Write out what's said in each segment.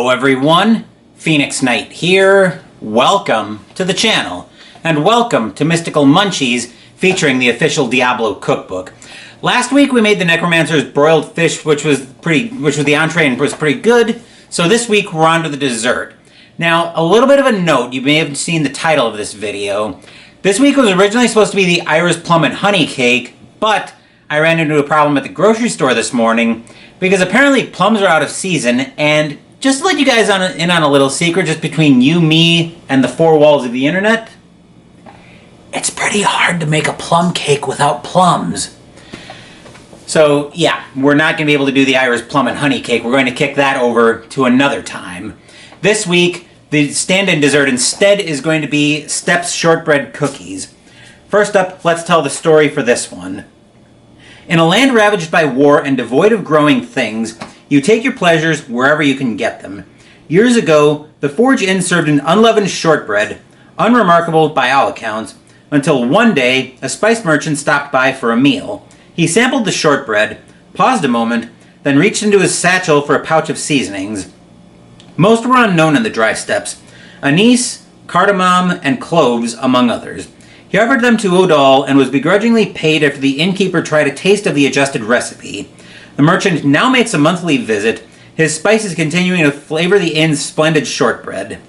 Hello everyone, Phoenix Knight here. Welcome to the channel, and welcome to Mystical Munchies featuring the official Diablo Cookbook. Last week we made the Necromancer's broiled fish, which was the entree and was pretty good. So this week we're on to the dessert. Now, a little bit of a note, you may have seen the title of this video. This week was originally supposed to be the Irish plum and honey cake, but I ran into a problem at the grocery store this morning because apparently plums are out of season, and just to let you guys in on a little secret, just between you, me, and the four walls of the internet, it's pretty hard to make a plum cake without plums. So yeah, we're not going to be able to do the Irish plum and honey cake. We're going to kick that over to another time. This week, the stand-in dessert instead is going to be Steps Shortbread Cookies. First up, let's tell the story for this one. In a land ravaged by war and devoid of growing things, you take your pleasures wherever you can get them. Years ago, the Forge Inn served an unleavened shortbread, unremarkable by all accounts, until one day a spice merchant stopped by for a meal. He sampled the shortbread, paused a moment, then reached into his satchel for a pouch of seasonings. Most were unknown in the dry steppes: anise, cardamom, and cloves, among others. He offered them to Udall and was begrudgingly paid after the innkeeper tried a taste of the adjusted recipe. The merchant now makes a monthly visit, his spices continuing to flavor the inn's splendid shortbread.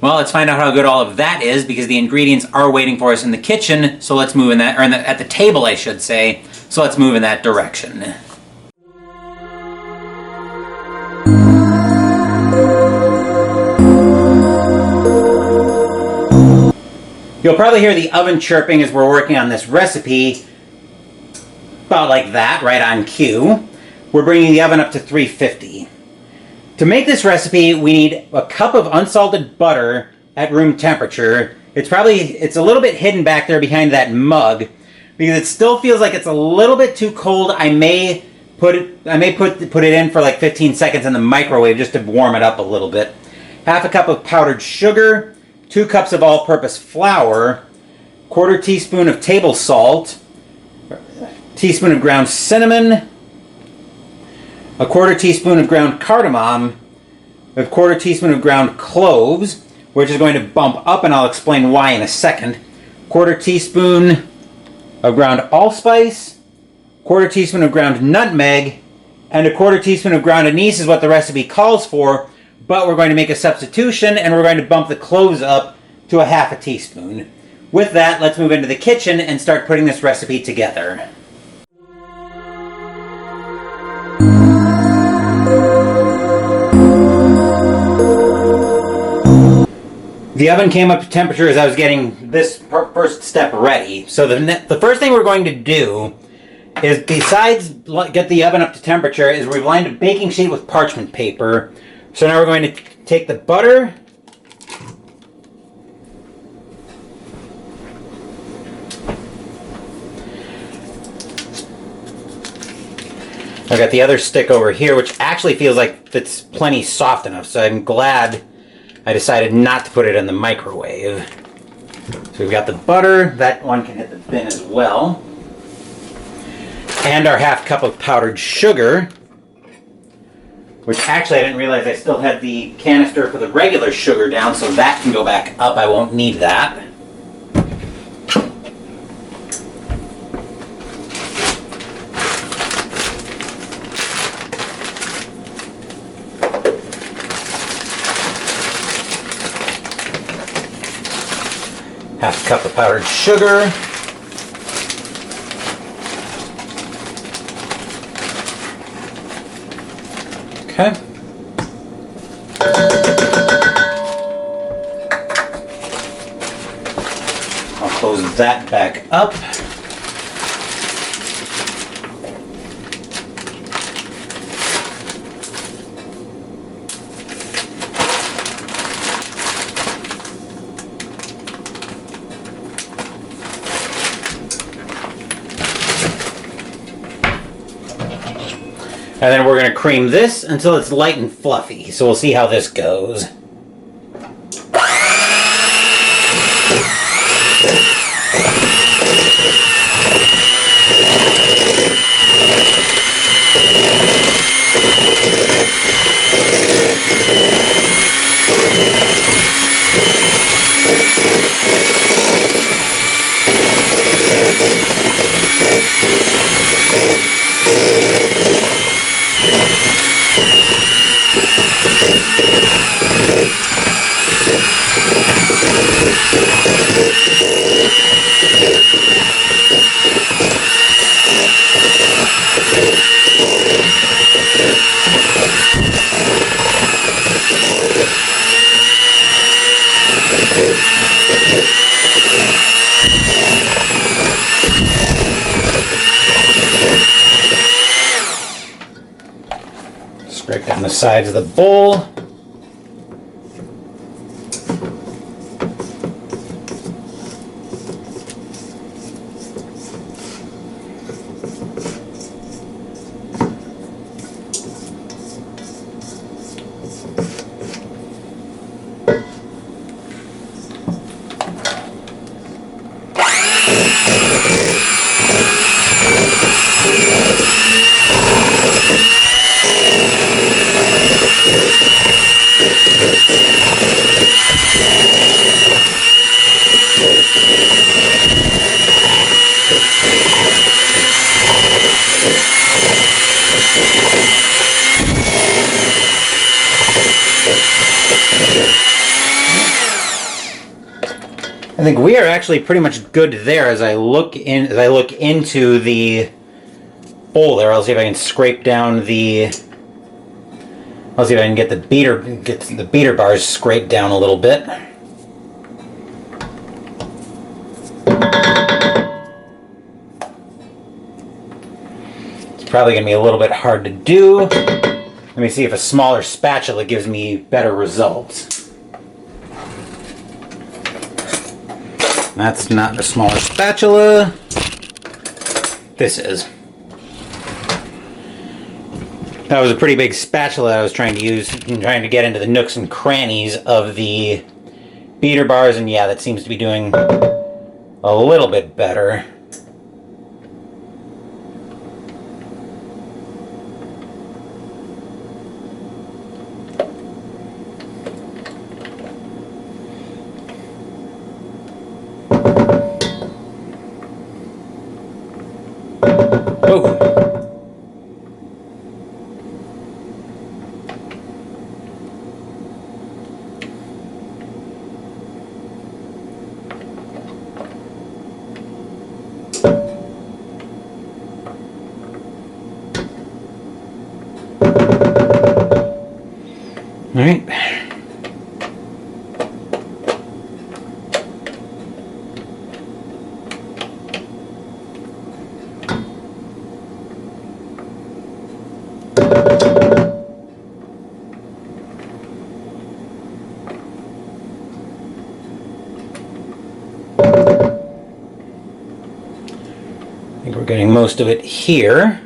Well, let's find out how good all of that is, because the ingredients are waiting for us in the kitchen, so let's move in that, or at the table, I should say, so let's move in that direction. You'll probably hear the oven chirping as we're working on this recipe, about like that, right on cue. We're bringing the oven up to 350. To make this recipe, we need a cup of unsalted butter at room temperature. It's a little bit hidden back there behind that mug, because it still feels like it's a little bit too cold. I may put it in for like 15 seconds in the microwave just to warm it up a little bit. Half a cup of powdered sugar, 2 cups of all-purpose flour, 1/4 teaspoon of table salt, teaspoon of ground cinnamon, 1/4 teaspoon of ground cardamom, 1/4 teaspoon of ground cloves, which is going to bump up, and I'll explain why in a second, 1/4 teaspoon of ground allspice, 1/4 teaspoon of ground nutmeg, and 1/4 teaspoon of ground anise is what the recipe calls for, but we're going to make a substitution and we're going to bump the cloves up to 1/2 teaspoon. With that, let's move into the kitchen and start putting this recipe together. The oven came up to temperature as I was getting this first step ready. So the first thing we're going to do is, besides get the oven up to temperature, is we've lined a baking sheet with parchment paper. So now we're going to take the butter, I've got the other stick over here, which actually feels like it's plenty soft enough, so I'm glad I decided not to put it in the microwave. So we've got the butter, that one can hit the bin as well, and our 1/2 cup of powdered sugar, which actually I didn't realize I still had the canister for the regular sugar down, so that can go back up. I won't need that. Half a cup of powdered sugar. Okay. I'll close that back up. And then we're going to cream this until it's light and fluffy. So we'll see how this goes. Scrape down the sides of the bowl. I think we are actually pretty much good there as I look into the bowl there. I'll see if I can scrape down the. I'll see if I can get the beater bars scraped down a little bit. It's probably going to be a little bit hard to do. Let me see if a smaller spatula gives me better results. That's not the smaller spatula. This is. That was a pretty big spatula I was trying to use, trying to get into the nooks and crannies of the beater bars, and yeah, that seems to be doing a little bit better. Oh. All right. I think we're getting most of it here.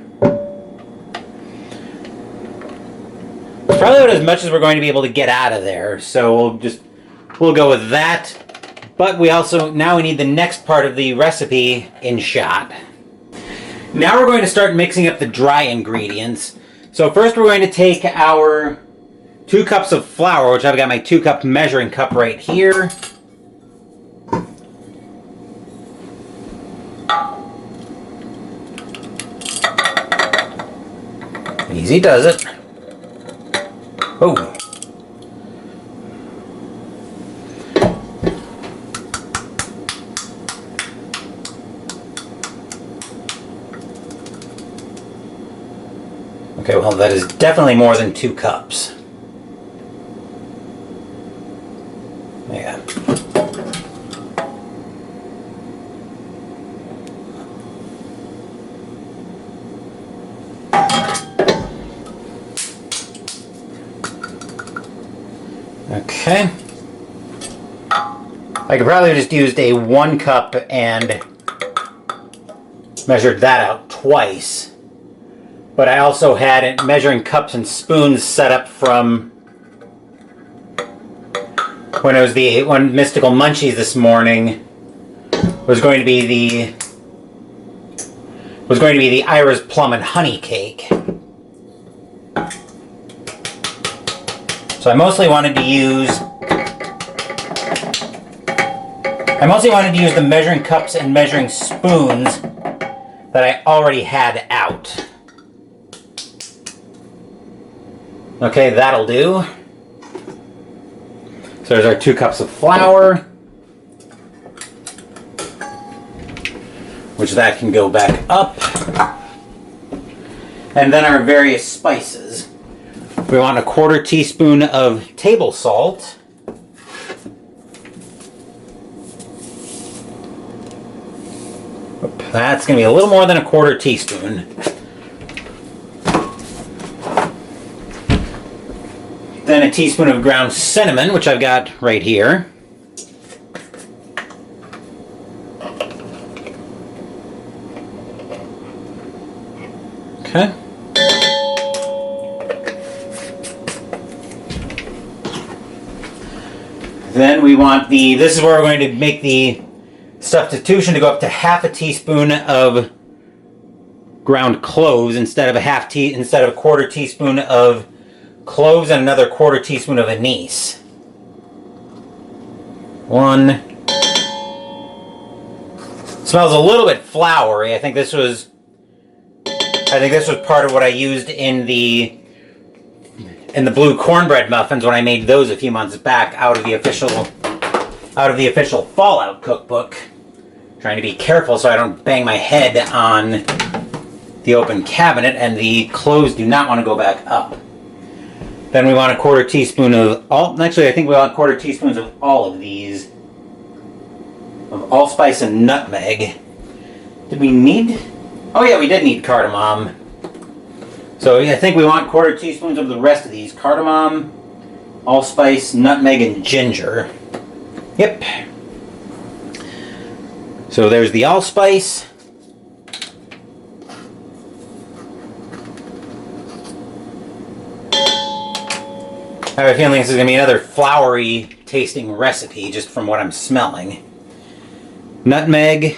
It's probably about as much as we're going to be able to get out of there, so we'll go with that. But we need the next part of the recipe in shot. Now we're going to start mixing up the dry ingredients. So first we're going to take our 2 cups of flour, which I've got my 2-cup measuring cup right here. Easy does it. Oh. Okay, well, that is definitely more than 2 cups. Yeah. Okay. I could probably just used a 1 cup and measured that out twice. But I also had measuring cups and spoons set up from when Mystical Munchies this morning was going to be the Ira's plum and honey cake. So I mostly wanted to use the measuring cups and measuring spoons that I already had out. Okay, that'll do. So there's our 2 cups of flour, which that can go back up. And then our various spices. We want a 1/4 teaspoon of table salt. That's going to be a little more than a 1/4 teaspoon. Then a teaspoon of ground cinnamon, which I've got right here. Okay. Then we want this is where we're going to make the substitution to go up to 1/2 teaspoon of ground cloves instead of a 1/4 teaspoon of cloves and another 1/4 teaspoon of anise. 1. Smells a little bit floury. I think this was part of what I used in the blue cornbread muffins when I made those a few months back out of the official Fallout cookbook. Trying to be careful so I don't bang my head on the open cabinet, and the cloves do not want to go back up. Then we want a 1/4 teaspoon of actually I think we want 1/4 teaspoons of all of these. Of allspice and nutmeg. Did we need? Oh yeah, we did need cardamom. So I think we want 1/4 teaspoons of the rest of these. Cardamom, allspice, nutmeg, and ginger. Yep. So there's the allspice. I have a feeling this is going to be another floury tasting recipe just from what I'm smelling. Nutmeg.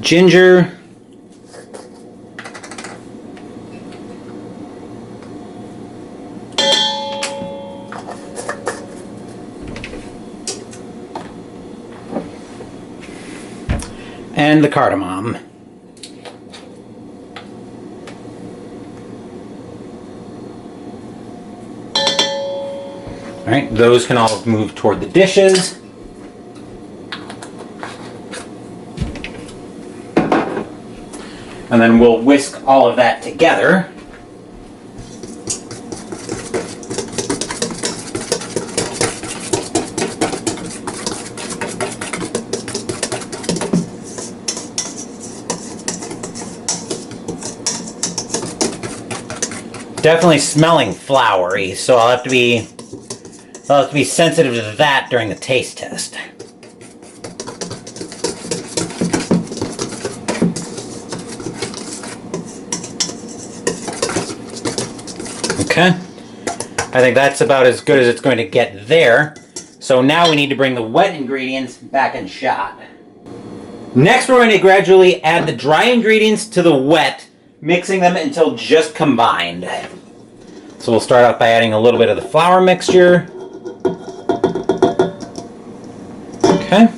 Ginger. And the cardamom. All right, those can all move toward the dishes. And then we'll whisk all of that together. Definitely smelling floury, so I'll have to be sensitive to that during the taste test. Okay, I think that's about as good as it's going to get there. So now we need to bring the wet ingredients back in shot. Next, we're going to gradually add the dry ingredients to the wet, mixing them until just combined. So we'll start off by adding a little bit of the flour mixture. Okay.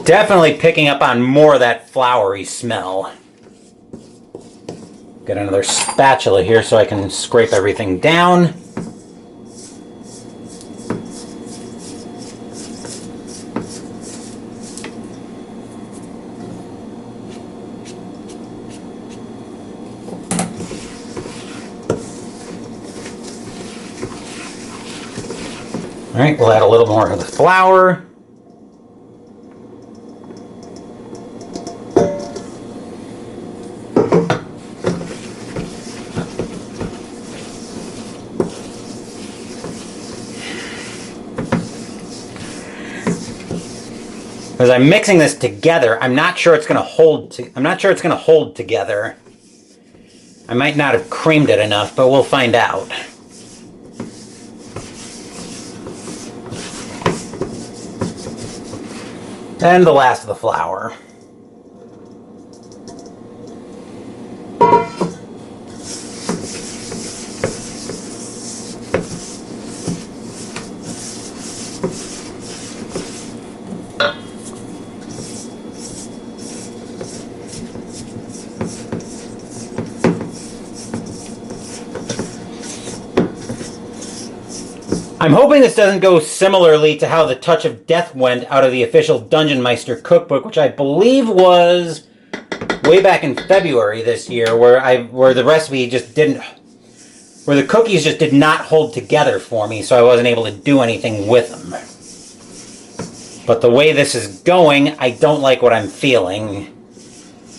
Definitely picking up on more of that floury smell. Get another spatula here so I can scrape everything down. All right, we'll add a little more of the flour. As I'm mixing this together, I'm not sure it's going to hold. I'm not sure it's going to hold together. I might not have creamed it enough, but we'll find out. And the last of the flour. I'm hoping this doesn't go similarly to how the Touch of Death went out of the official Dungeon Meister cookbook, which I believe was way back in February this year, where the recipe just didn't, where the cookies just did not hold together for me, so I wasn't able to do anything with them. But the way this is going, I don't like what I'm feeling.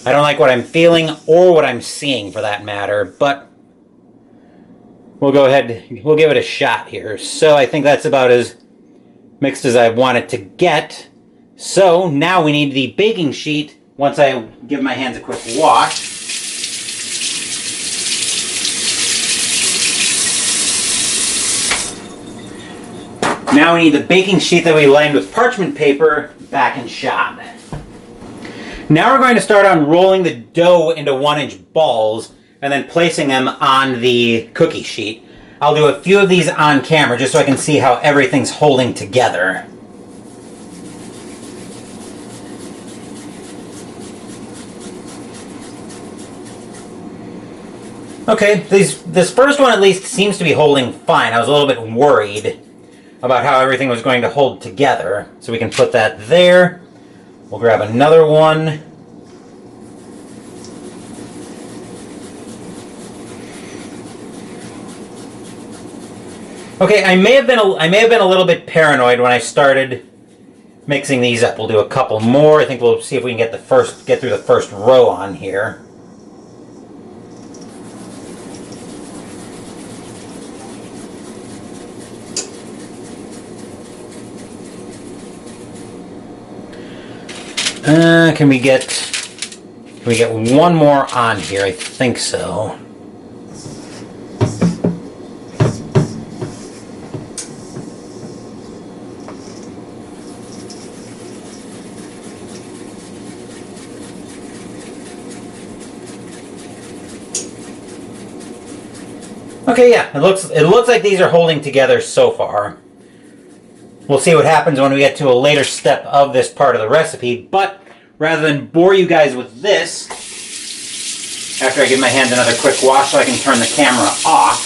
I don't like what I'm feeling or what I'm seeing, for that matter, but we'll go ahead, we'll give it a shot here. So I think that's about as mixed as I want it to get. So now we need the baking sheet once I give my hands a quick wash. Now we need the baking sheet that we lined with parchment paper back in shot. Now we're going to start unrolling the dough into 1-inch balls and then placing them on the cookie sheet. I'll do a few of these on camera just so I can see how everything's holding together. Okay, this first one at least seems to be holding fine. I was a little bit worried about how everything was going to hold together. So we can put that there. We'll grab another one. Okay, I may have been a little bit paranoid when I started mixing these up. We'll do a couple more. I think we'll see if we can get through the first row on here. Can we get one more on here? I think so. Okay, yeah, it looks like these are holding together so far. We'll see what happens when we get to a later step of this part of the recipe, but rather than bore you guys with this, after I give my hands another quick wash so I can turn the camera off,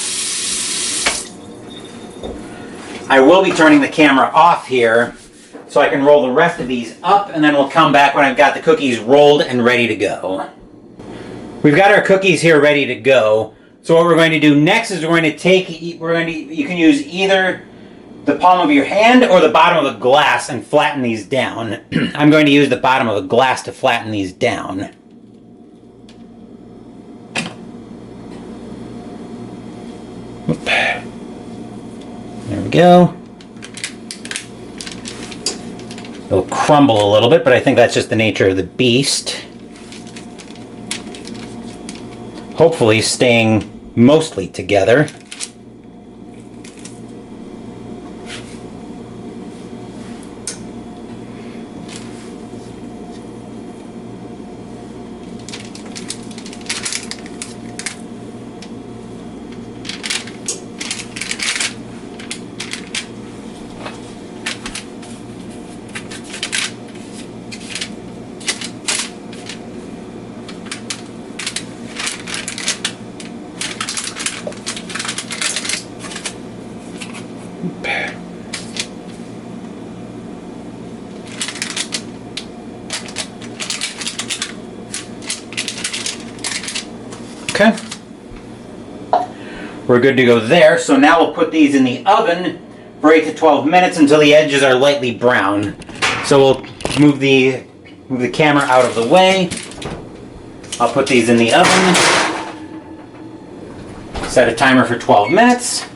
I will be turning the camera off here so I can roll the rest of these up, and then we'll come back when I've got the cookies rolled and ready to go. We've got our cookies here ready to go. So what we're going to do next is you can use either the palm of your hand or the bottom of a glass and flatten these down. I'm going to use the bottom of a glass to flatten these down. There we go. It'll crumble a little bit, but I think that's just the nature of the beast. Hopefully staying mostly together. Okay. We're good to go there. So now we'll put these in the oven for 8 to 12 minutes until the edges are lightly brown. So we'll move the camera out of the way. I'll put these in the oven. Set a timer for 12 minutes.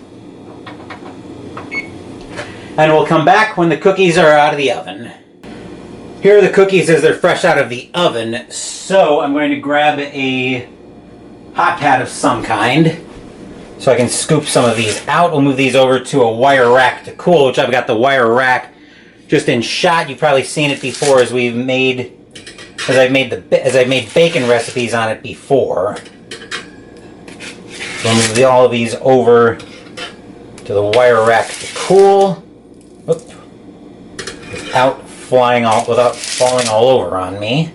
And we'll come back when the cookies are out of the oven. Here are the cookies as they're fresh out of the oven. So I'm going to grab a hot pad of some kind so I can scoop some of these out. We'll move these over to a wire rack to cool, which I've got the wire rack just in shot. You've probably seen it before as I've made bacon recipes on it before. So we'll move all of these over to the wire rack to cool. Oop. Without falling all over on me.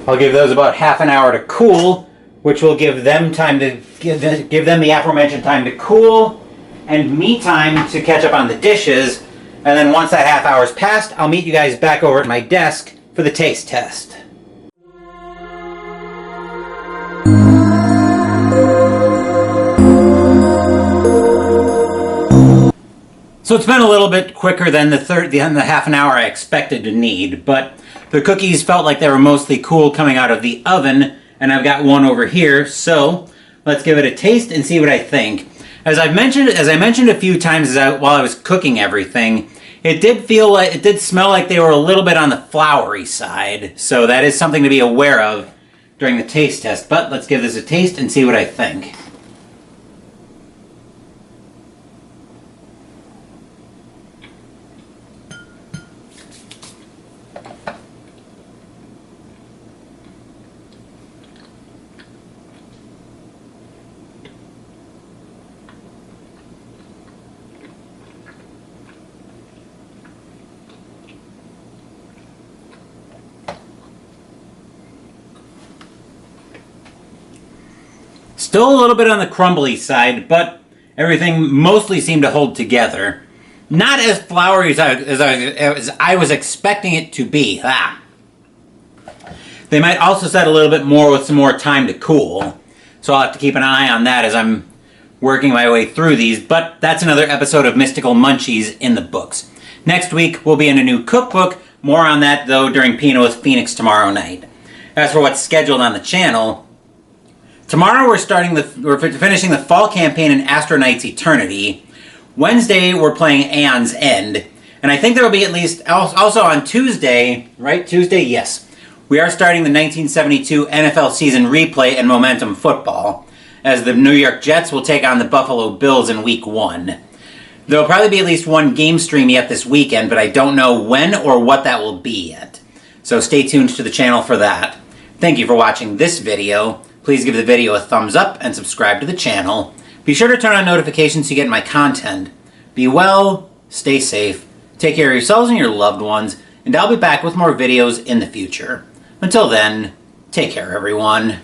I'll give those about half an hour to cool, which will give them time to give them the aforementioned time to cool, and me time to catch up on the dishes. And then once that half hour's passed, I'll meet you guys back over at my desk for the taste test. So it's been a little bit quicker than the half an hour I expected to need, but the cookies felt like they were mostly cool coming out of the oven, and I've got one over here, so let's give it a taste and see what I think. As I mentioned a few times while I was cooking everything, it did smell like they were a little bit on the floury side, so that is something to be aware of during the taste test. But let's give this a taste and see what I think. Still a little bit on the crumbly side, but everything mostly seemed to hold together. Not as floury as I was expecting it to be. They might also set a little bit more with some more time to cool. So I'll have to keep an eye on that as I'm working my way through these. But that's another episode of Mystical Munchies in the books. Next week, we'll be in a new cookbook. More on that, though, during Pinot with Phoenix tomorrow night. As for what's scheduled on the channel, tomorrow we're finishing the fall campaign in Astronight's Eternity. Wednesday we're playing Aeon's End. And I think there will be at least, also on Tuesday, right? Tuesday, yes. We are starting the 1972 NFL season replay and Momentum Football, as the New York Jets will take on the Buffalo Bills in Week 1. There will probably be at least one game stream yet this weekend, but I don't know when or what that will be yet. So stay tuned to the channel for that. Thank you for watching this video. Please give the video a thumbs up and subscribe to the channel. Be sure to turn on notifications so you get my content. Be well, stay safe, take care of yourselves and your loved ones, and I'll be back with more videos in the future. Until then, take care everyone.